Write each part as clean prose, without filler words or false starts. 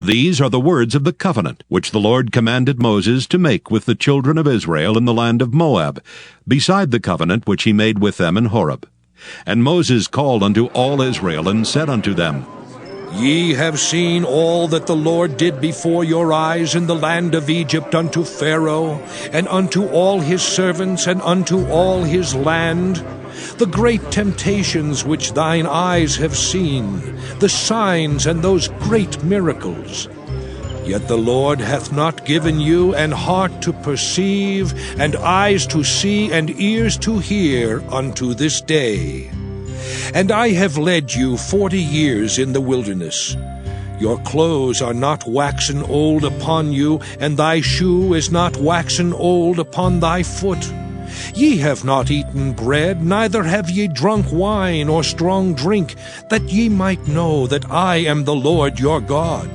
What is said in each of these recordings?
These are the words of the covenant, which the Lord commanded Moses to make with the children of Israel in the land of Moab, beside the covenant which he made with them in Horeb. And Moses called unto all Israel, and said unto them, Ye have seen all that the Lord did before your eyes in the land of Egypt unto Pharaoh, and unto all his servants, and unto all his land, the great temptations which thine eyes have seen, the signs and those great miracles. Yet the Lord hath not given you an heart to perceive, and eyes to see, and ears to hear unto this day. And I have led you 40 years in the wilderness. Your clothes are not waxen old upon you, and thy shoe is not waxen old upon thy foot. Ye have not eaten bread, neither have ye drunk wine or strong drink, that ye might know that I am the Lord your God.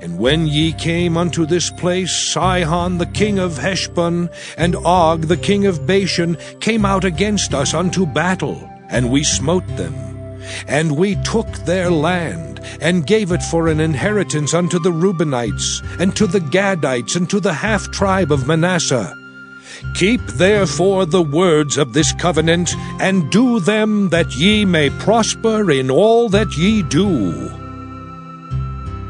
And when ye came unto this place, Sihon the king of Heshbon, and Og the king of Bashan, came out against us unto battle, and we smote them. And we took their land, and gave it for an inheritance unto the Reubenites, and to the Gadites, and to the half-tribe of Manasseh. Keep therefore the words of this covenant, and do them, that ye may prosper in all that ye do.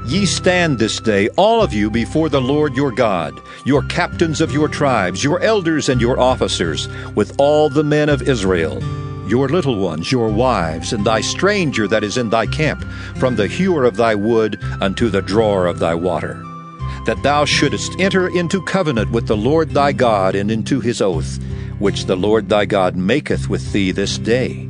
Ye stand this day, all of you, before the Lord your God, your captains of your tribes, your elders and your officers, with all the men of Israel, your little ones, your wives, and thy stranger that is in thy camp, from the hewer of thy wood unto the drawer of thy water, that thou shouldest enter into covenant with the Lord thy God, and into his oath, which the Lord thy God maketh with thee this day,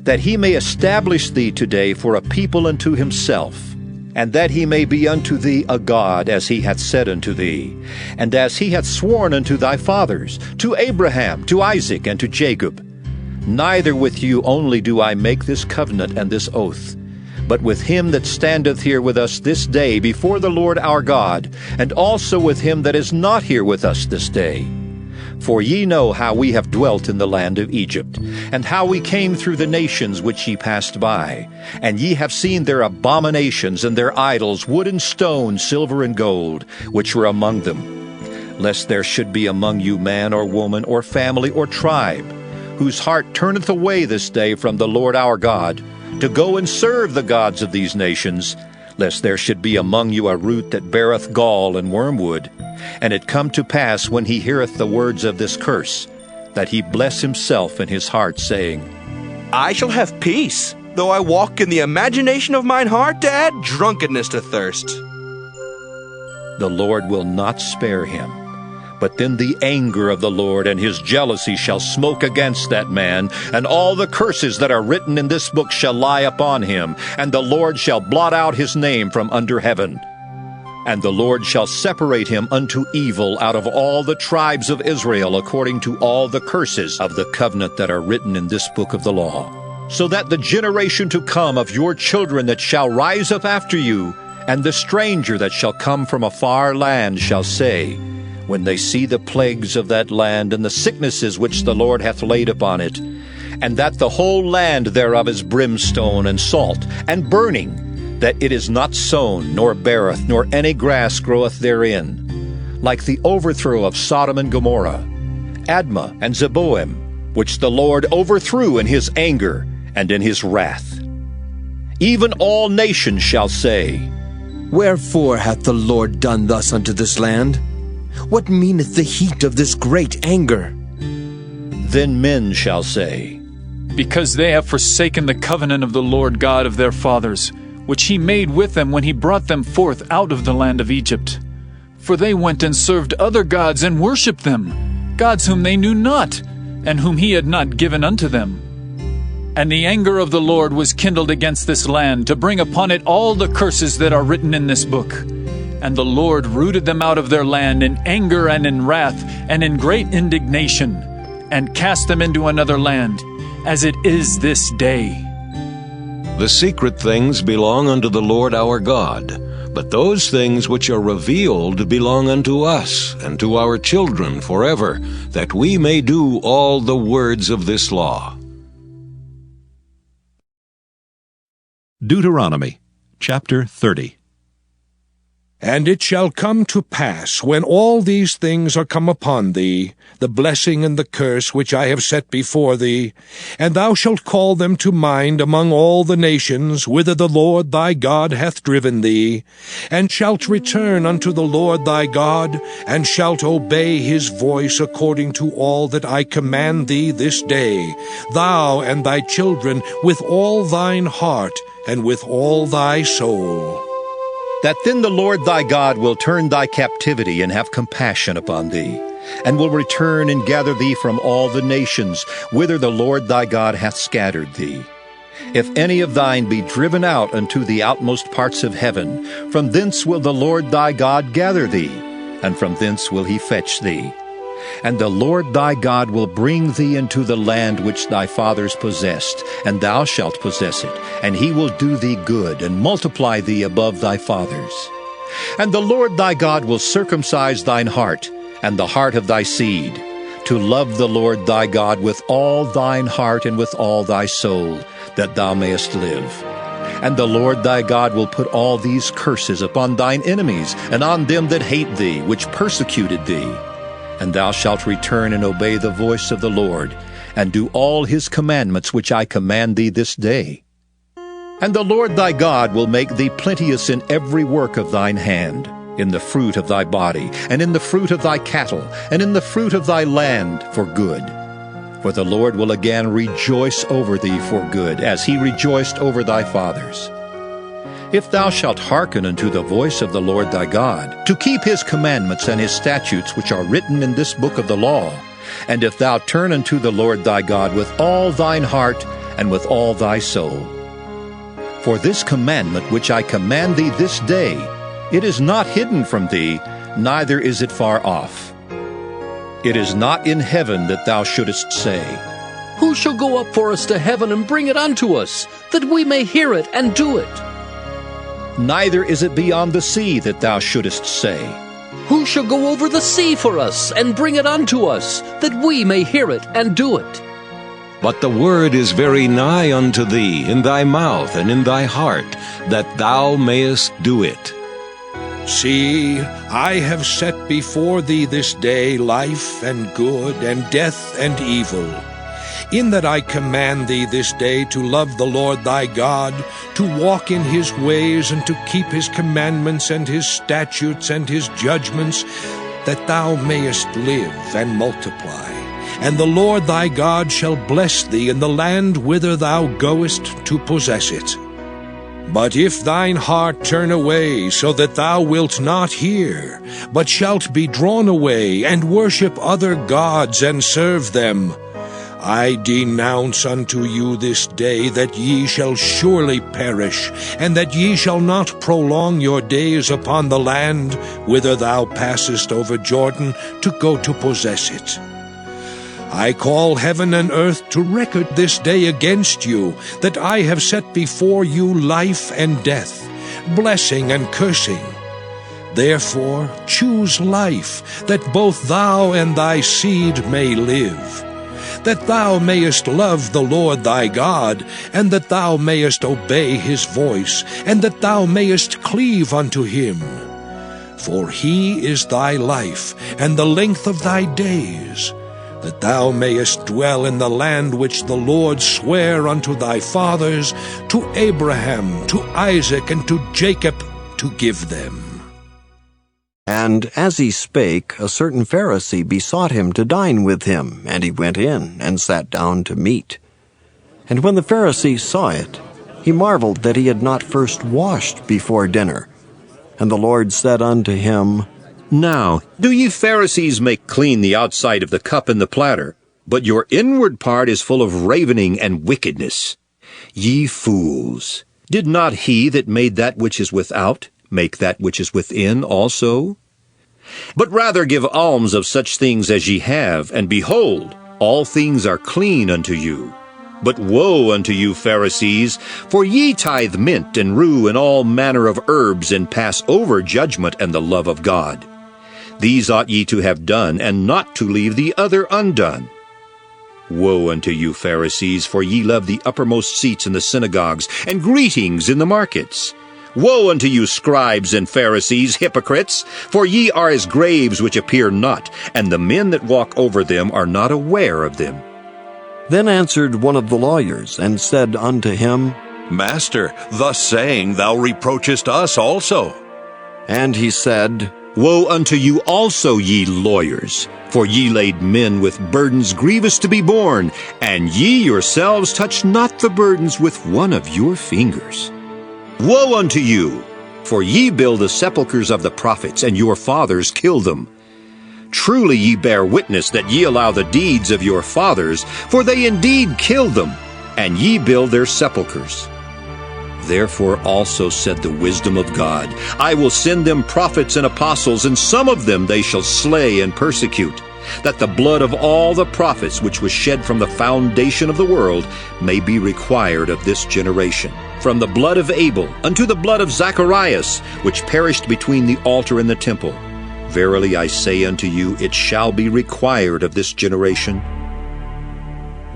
that he may establish thee today for a people unto himself, and that he may be unto thee a God, as he hath said unto thee, and as he hath sworn unto thy fathers, to Abraham, to Isaac, and to Jacob. Neither with you only do I make this covenant and this oath, but with him that standeth here with us this day before the Lord our God, and also with him that is not here with us this day. For ye know how we have dwelt in the land of Egypt, and how we came through the nations which ye passed by. And ye have seen their abominations and their idols, wood and stone, silver and gold, which were among them. Lest there should be among you man or woman or family or tribe, whose heart turneth away this day from the Lord our God, to go and serve the gods of these nations, lest there should be among you a root that beareth gall and wormwood, and it come to pass, when he heareth the words of this curse, that he bless himself in his heart, saying, I shall have peace, though I walk in the imagination of mine heart to add drunkenness to thirst. The Lord will not spare him. But then the anger of the Lord and his jealousy shall smoke against that man, and all the curses that are written in this book shall lie upon him, and the Lord shall blot out his name from under heaven. And the Lord shall separate him unto evil out of all the tribes of Israel, according to all the curses of the covenant that are written in this book of the law, so that the generation to come of your children that shall rise up after you, and the stranger that shall come from a far land shall say, when they see the plagues of that land and the sicknesses which the Lord hath laid upon it, and that the whole land thereof is brimstone and salt and burning, that it is not sown, nor beareth, nor any grass groweth therein, like the overthrow of Sodom and Gomorrah, Admah and Zeboim, which the Lord overthrew in his anger and in his wrath. Even all nations shall say, Wherefore hath the Lord done thus unto this land? What meaneth the heat of this great anger? Then men shall say, Because they have forsaken the covenant of the Lord God of their fathers, which he made with them when he brought them forth out of the land of Egypt. For they went and served other gods and worshipped them, gods whom they knew not, and whom he had not given unto them. And the anger of the Lord was kindled against this land, to bring upon it all the curses that are written in this book. And the Lord rooted them out of their land in anger and in wrath and in great indignation, and cast them into another land, as it is this day. The secret things belong unto the Lord our God, but those things which are revealed belong unto us and to our children forever, that we may do all the words of this law. Deuteronomy chapter 30. And it shall come to pass, when all these things are come upon thee, the blessing and the curse which I have set before thee, and thou shalt call them to mind among all the nations whither the Lord thy God hath driven thee, and shalt return unto the Lord thy God, and shalt obey his voice according to all that I command thee this day, thou and thy children with all thine heart, and with all thy soul. That then the Lord thy God will turn thy captivity and have compassion upon thee, and will return and gather thee from all the nations whither the Lord thy God hath scattered thee. If any of thine be driven out unto the outmost parts of heaven, from thence will the Lord thy God gather thee, and from thence will he fetch thee. And the Lord thy God will bring thee into the land which thy fathers possessed, and thou shalt possess it, and he will do thee good, and multiply thee above thy fathers. And the Lord thy God will circumcise thine heart, and the heart of thy seed, to love the Lord thy God with all thine heart and with all thy soul, that thou mayest live. And the Lord thy God will put all these curses upon thine enemies, and on them that hate thee, which persecuted thee. And thou shalt return and obey the voice of the Lord, and do all his commandments which I command thee this day. And the Lord thy God will make thee plenteous in every work of thine hand, in the fruit of thy body, and in the fruit of thy cattle, and in the fruit of thy land for good. For the Lord will again rejoice over thee for good, as he rejoiced over thy fathers. If thou shalt hearken unto the voice of the Lord thy God, to keep his commandments and his statutes which are written in this book of the law, and if thou turn unto the Lord thy God with all thine heart and with all thy soul. For this commandment which I command thee this day, it is not hidden from thee, neither is it far off. It is not in heaven that thou shouldest say, Who shall go up for us to heaven and bring it unto us, that we may hear it and do it? Neither is it beyond the sea that thou shouldest say, Who shall go over the sea for us and bring it unto us, that we may hear it and do it? But the word is very nigh unto thee, in thy mouth and in thy heart, that thou mayest do it. See, I have set before thee this day life and good, and death and evil. In that I command thee this day to love the Lord thy God, to walk in his ways, and to keep his commandments and his statutes and his judgments, that thou mayest live and multiply. And the Lord thy God shall bless thee in the land whither thou goest to possess it. But if thine heart turn away, so that thou wilt not hear, but shalt be drawn away, and worship other gods, and serve them, I denounce unto you this day that ye shall surely perish, and that ye shall not prolong your days upon the land whither thou passest over Jordan to go to possess it. I call heaven and earth to record this day against you, that I have set before you life and death, blessing and cursing. Therefore choose life, that both thou and thy seed may live, that thou mayest love the Lord thy God, and that thou mayest obey his voice, and that thou mayest cleave unto him. For he is thy life, and the length of thy days, that thou mayest dwell in the land which the Lord sware unto thy fathers, to Abraham, to Isaac, and to Jacob, to give them. And as he spake, a certain Pharisee besought him to dine with him, and he went in, and sat down to meat. And when the Pharisee saw it, he marveled that he had not first washed before dinner. And the Lord said unto him, Now do ye Pharisees make clean the outside of the cup and the platter, but your inward part is full of ravening and wickedness. Ye fools, did not he that made that which is without make that which is within also? But rather give alms of such things as ye have, and behold, all things are clean unto you. But woe unto you, Pharisees, for ye tithe mint and rue and all manner of herbs, and pass over judgment and the love of God. These ought ye to have done, and not to leave the other undone. Woe unto you, Pharisees, for ye love the uppermost seats in the synagogues, and greetings in the markets, Woe unto you, scribes and Pharisees, hypocrites! For ye are as graves which appear not, and the men that walk over them are not aware of them. Then answered one of the lawyers, and said unto him, Master, thus saying, thou reproachest us also. And he said, Woe unto you also, ye lawyers! For ye laid men with burdens grievous to be borne, and ye yourselves touched not the burdens with one of your fingers. Woe unto you! For ye build the sepulchres of the prophets, and your fathers killed them. Truly ye bear witness that ye allow the deeds of your fathers, for they indeed killed them, and ye build their sepulchres. Therefore also said the wisdom of God, I will send them prophets and apostles, and some of them they shall slay and persecute, that the blood of all the prophets which was shed from the foundation of the world may be required of this generation, from the blood of Abel unto the blood of Zacharias, which perished between the altar and the temple. Verily I say unto you, it shall be required of this generation.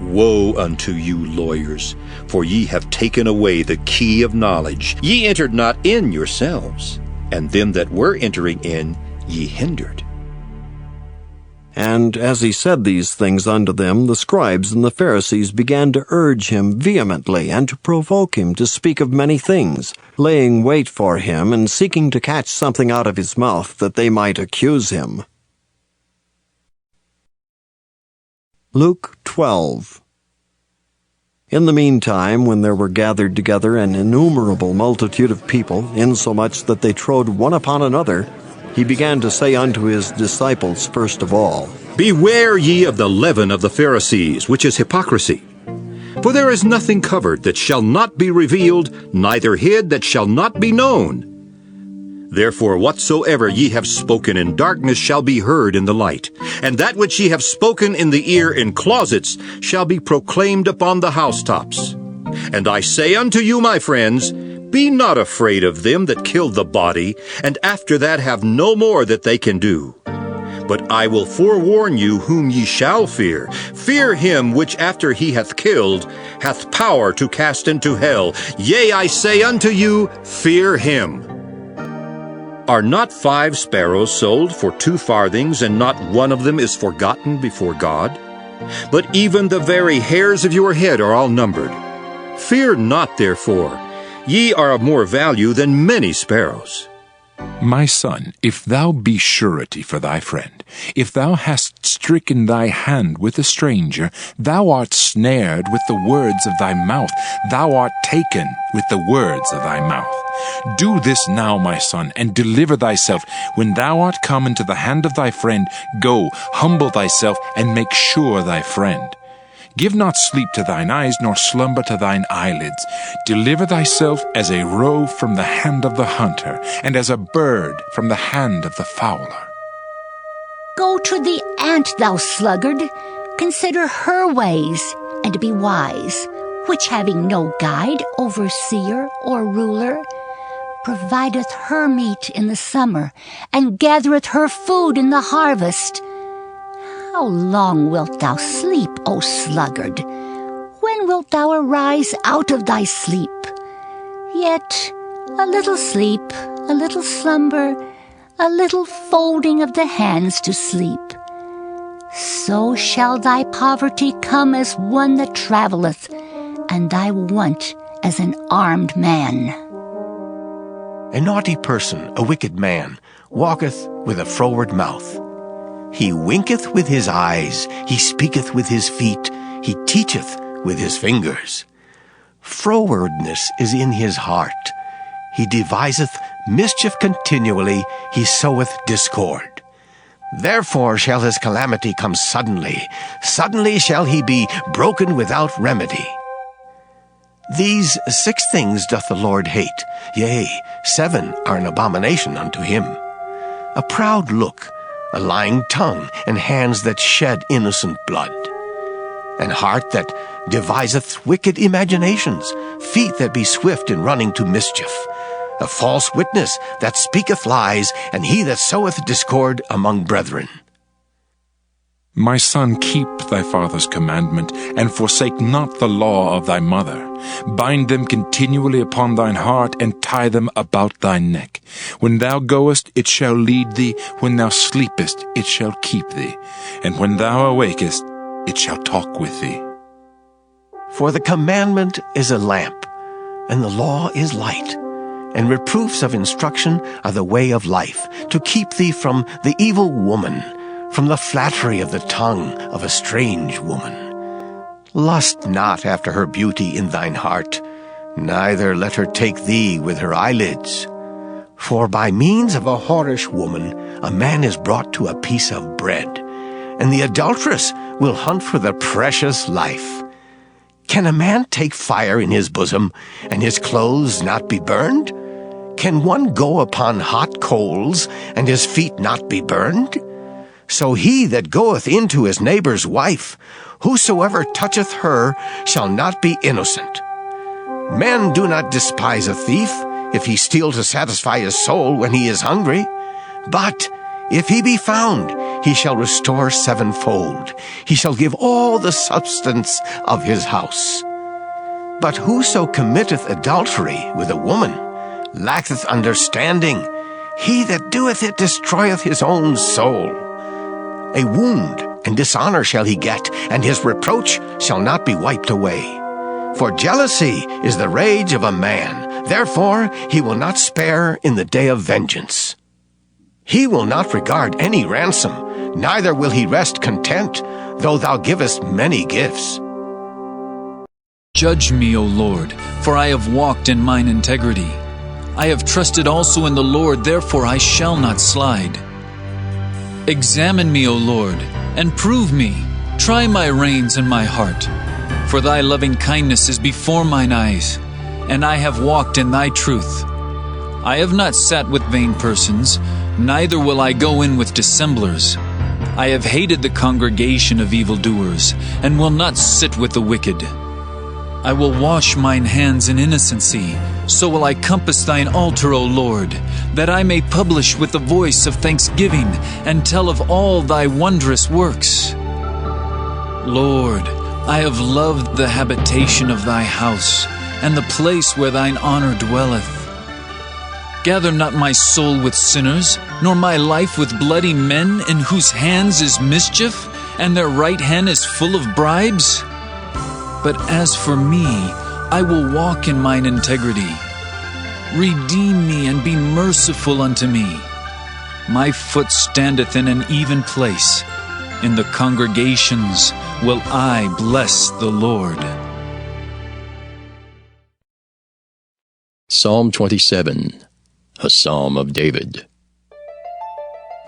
Woe unto you, lawyers, for ye have taken away the key of knowledge. Ye entered not in yourselves, and them that were entering in ye hindered. And as he said these things unto them, the scribes and the Pharisees began to urge him vehemently, and to provoke him to speak of many things, laying wait for him, and seeking to catch something out of his mouth, that they might accuse him. Luke 12. In the meantime, when there were gathered together an innumerable multitude of people, insomuch that they trode one upon another, he began to say unto his disciples first of all, Beware ye of the leaven of the Pharisees, which is hypocrisy. For there is nothing covered that shall not be revealed, neither hid that shall not be known. Therefore whatsoever ye have spoken in darkness shall be heard in the light, and that which ye have spoken in the ear in closets shall be proclaimed upon the housetops. And I say unto you, my friends, be not afraid of them that kill the body, and after that have no more that they can do. But I will forewarn you whom ye shall fear. Fear him which after he hath killed hath power to cast into hell. Yea, I say unto you, fear him. Are not 5 sparrows sold for 2 farthings, and not one of them is forgotten before God? But even the very hairs of your head are all numbered. Fear not, therefore. Ye are of more value than many sparrows. My son, if thou be surety for thy friend, if thou hast stricken thy hand with a stranger, thou art snared with the words of thy mouth, thou art taken with the words of thy mouth. Do this now, my son, and deliver thyself. When thou art come into the hand of thy friend, go, humble thyself, and make sure thy friend. Give not sleep to thine eyes, nor slumber to thine eyelids. Deliver thyself as a roe from the hand of the hunter, and as a bird from the hand of the fowler. Go to the ant, thou sluggard. Consider her ways, and be wise, which having no guide, overseer, or ruler, provideth her meat in the summer, and gathereth her food in the harvest. How long wilt thou sleep, O sluggard? When wilt thou arise out of thy sleep? Yet a little sleep, a little slumber, a little folding of the hands to sleep. So shall thy poverty come as one that travelleth, and thy want as an armed man. A naughty person, a wicked man, walketh with a froward mouth. He winketh with his eyes, he speaketh with his feet, he teacheth with his fingers. Frowardness is in his heart. He deviseth mischief continually, he soweth discord. Therefore shall his calamity come suddenly, suddenly shall he be broken without remedy. These 6 things doth the Lord hate, yea, 7 are an abomination unto him: a proud look, a lying tongue, and hands that shed innocent blood, an heart that deviseth wicked imaginations, feet that be swift in running to mischief, a false witness that speaketh lies, and he that soweth discord among brethren. My son, keep thy father's commandment, and forsake not the law of thy mother. Bind them continually upon thine heart, and tie them about thy neck. When thou goest, it shall lead thee. When thou sleepest, it shall keep thee. And when thou awakest, it shall talk with thee. For the commandment is a lamp, and the law is light, and reproofs of instruction are the way of life, to keep thee from the evil woman, from the flattery of the tongue of a strange woman. Lust not after her beauty in thine heart, neither let her take thee with her eyelids. For by means of a whorish woman a man is brought to a piece of bread, and the adulteress will hunt for the precious life. Can a man take fire in his bosom, and his clothes not be burned? Can one go upon hot coals, and his feet not be burned? So he that goeth into his neighbor's wife, whosoever toucheth her, shall not be innocent. Men do not despise a thief, if he steal to satisfy his soul when he is hungry. But if he be found, he shall restore sevenfold. He shall give all the substance of his house. But whoso committeth adultery with a woman lacketh understanding. He that doeth it destroyeth his own soul. A wound and dishonor shall he get, and his reproach shall not be wiped away. For jealousy is the rage of a man, therefore he will not spare in the day of vengeance. He will not regard any ransom, neither will he rest content, though thou givest many gifts. Judge me, O Lord, for I have walked in mine integrity. I have trusted also in the Lord, therefore I shall not slide. Examine me, O Lord, and prove me. Try my reins and my heart. For thy loving kindness is before mine eyes, and I have walked in thy truth. I have not sat with vain persons, neither will I go in with dissemblers. I have hated the congregation of evildoers, and will not sit with the wicked. I will wash mine hands in innocency, so will I compass thine altar, O Lord, that I may publish with the voice of thanksgiving, and tell of all thy wondrous works. Lord, I have loved the habitation of thy house, and the place where thine honor dwelleth. Gather not my soul with sinners, nor my life with bloody men, in whose hands is mischief, and their right hand is full of bribes. But as for me, I will walk in mine integrity. Redeem me and be merciful unto me. My foot standeth in an even place. In the congregations will I bless the Lord. Psalm 27, a psalm of David.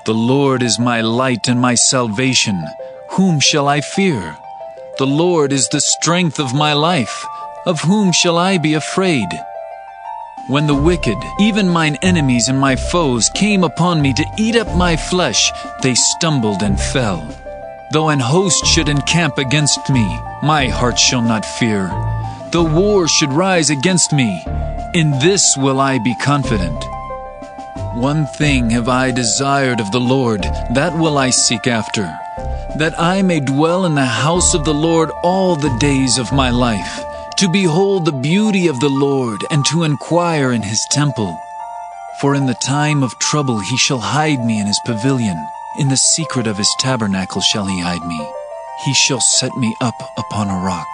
The Lord is my light and my salvation. Whom shall I fear? The Lord is the strength of my life. Of whom shall I be afraid? When the wicked, even mine enemies and my foes, came upon me to eat up my flesh, they stumbled and fell. Though an host should encamp against me, my heart shall not fear. Though war should rise against me, in this will I be confident. One thing have I desired of the Lord, that will I seek after, that I may dwell in the house of the Lord all the days of my life, to behold the beauty of the Lord, and to inquire in his temple. For in the time of trouble he shall hide me in his pavilion. In the secret of his tabernacle shall he hide me. He shall set me up upon a rock.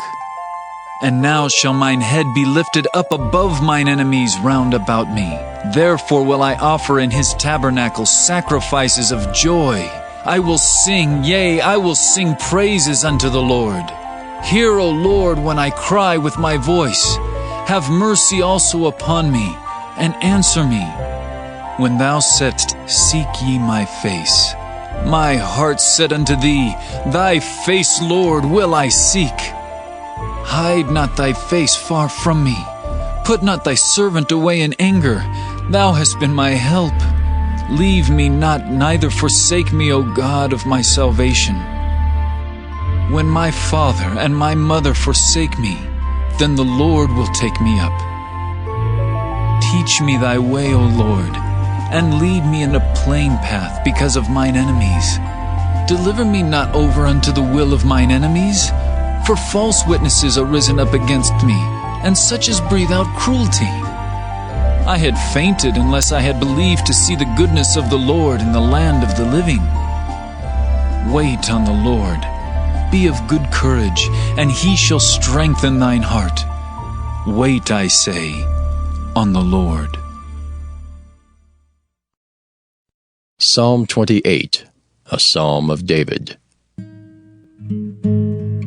And now shall mine head be lifted up above mine enemies round about me. Therefore will I offer in his tabernacle sacrifices of joy. I will sing, yea, I will sing praises unto the Lord. Hear, O Lord, when I cry with my voice. Have mercy also upon me, and answer me. When thou saidst, seek ye my face, my heart said unto thee, thy face, Lord, will I seek. Hide not thy face far from me. Put not thy servant away in anger. Thou hast been my help. Leave me not, neither forsake me, O God of my salvation. When my father and my mother forsake me, then the Lord will take me up. Teach me thy way, O Lord, and lead me in a plain path because of mine enemies. Deliver me not over unto the will of mine enemies, for false witnesses are risen up against me, and such as breathe out cruelty. I had fainted unless I had believed to see the goodness of the Lord in the land of the living. Wait on the Lord. Be of good courage, and he shall strengthen thine heart. Wait, I say, on the Lord. Psalm 28, a psalm of David.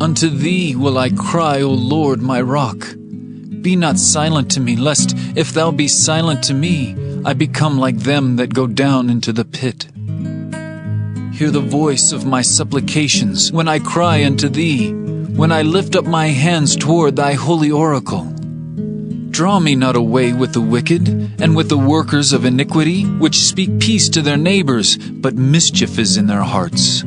Unto thee will I cry, O Lord, my rock. Be not silent to me, lest, if thou be silent to me, I become like them that go down into the pit. Hear the voice of my supplications when I cry unto thee, when I lift up my hands toward thy holy oracle. Draw me not away with the wicked, and with the workers of iniquity, which speak peace to their neighbors, but mischief is in their hearts.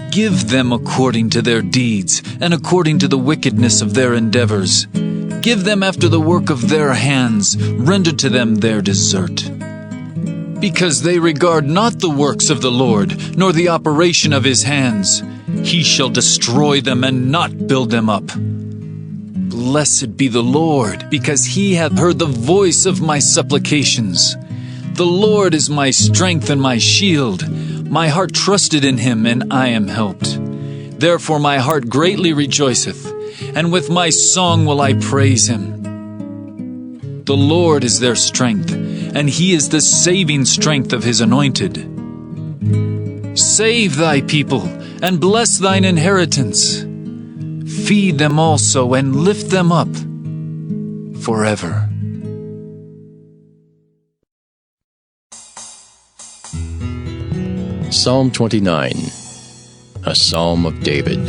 Give them according to their deeds, and according to the wickedness of their endeavors. Give them after the work of their hands, render to them their desert. Because they regard not the works of the Lord, nor the operation of his hands, he shall destroy them and not build them up. Blessed be the Lord, because he hath heard the voice of my supplications. The Lord is my strength and my shield. My heart trusted in him, and I am helped. Therefore my heart greatly rejoiceth, and with my song will I praise him. The Lord is their strength, and he is the saving strength of his anointed. Save thy people, and bless thine inheritance. Feed them also, and lift them up forever. Psalm 29, a psalm of David.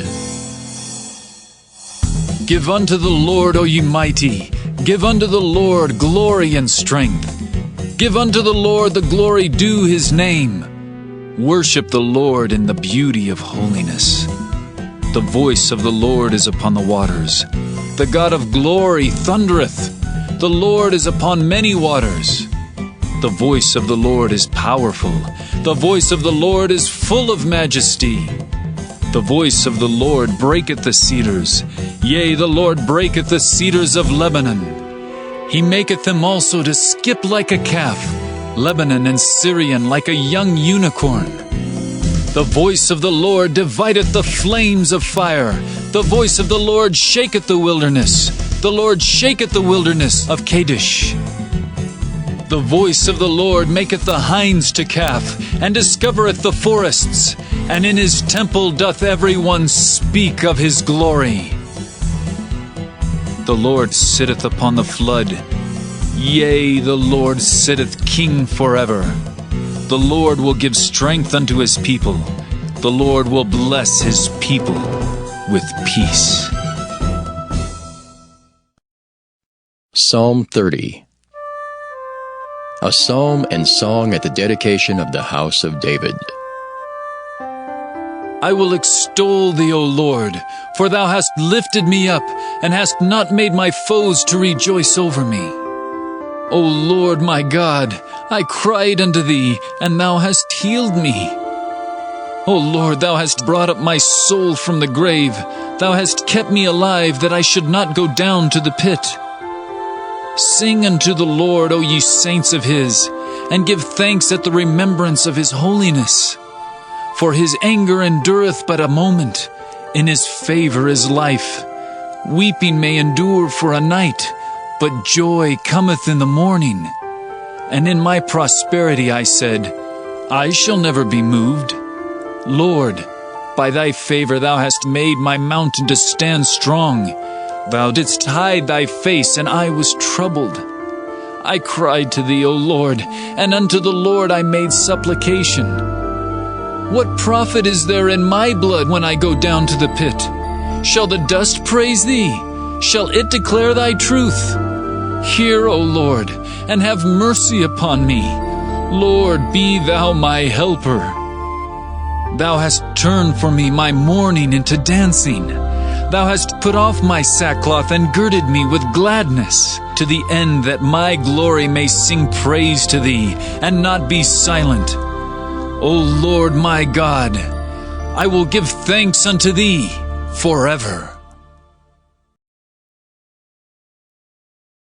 Give unto the Lord, O ye mighty, give unto the Lord glory and strength. Give unto the Lord the glory due his name. Worship the Lord in the beauty of holiness. The voice of the Lord is upon the waters. The God of glory thundereth. The Lord is upon many waters. The voice of the Lord is powerful. The voice of the Lord is full of majesty. The voice of the Lord breaketh the cedars. Yea, the Lord breaketh the cedars of Lebanon. He maketh them also to skip like a calf, Lebanon and Syrian like a young unicorn. The voice of the Lord divideth the flames of fire. The voice of the Lord shaketh the wilderness. The Lord shaketh the wilderness of Kadesh. The voice of the Lord maketh the hinds to calf, and discovereth the forests, and in his temple doth every one speak of his glory. The Lord sitteth upon the flood. Yea, the Lord sitteth king forever. The Lord will give strength unto his people. The Lord will bless his people with peace. Psalm 30, a psalm and song at the dedication of the house of David. I will extol thee, O Lord, for thou hast lifted me up, and hast not made my foes to rejoice over me. O Lord my God, I cried unto thee, and thou hast healed me. O Lord, thou hast brought up my soul from the grave. Thou hast kept me alive, that I should not go down to the pit. Sing unto the Lord, O ye saints of his, and give thanks at the remembrance of his holiness. For his anger endureth but a moment, in his favor is life. Weeping may endure for a night, but joy cometh in the morning. And in my prosperity I said, I shall never be moved. Lord, by thy favor thou hast made my mountain to stand strong. Thou didst hide thy face, and I was troubled. I cried to thee, O Lord, and unto the Lord I made supplication. What profit is there in my blood when I go down to the pit? Shall the dust praise thee? Shall it declare thy truth? Hear, O Lord, and have mercy upon me. Lord, be thou my helper. Thou hast turned for me my mourning into dancing. Thou hast put off my sackcloth and girded me with gladness, to the end that my glory may sing praise to thee, and not be silent. O Lord my God, I will give thanks unto thee forever.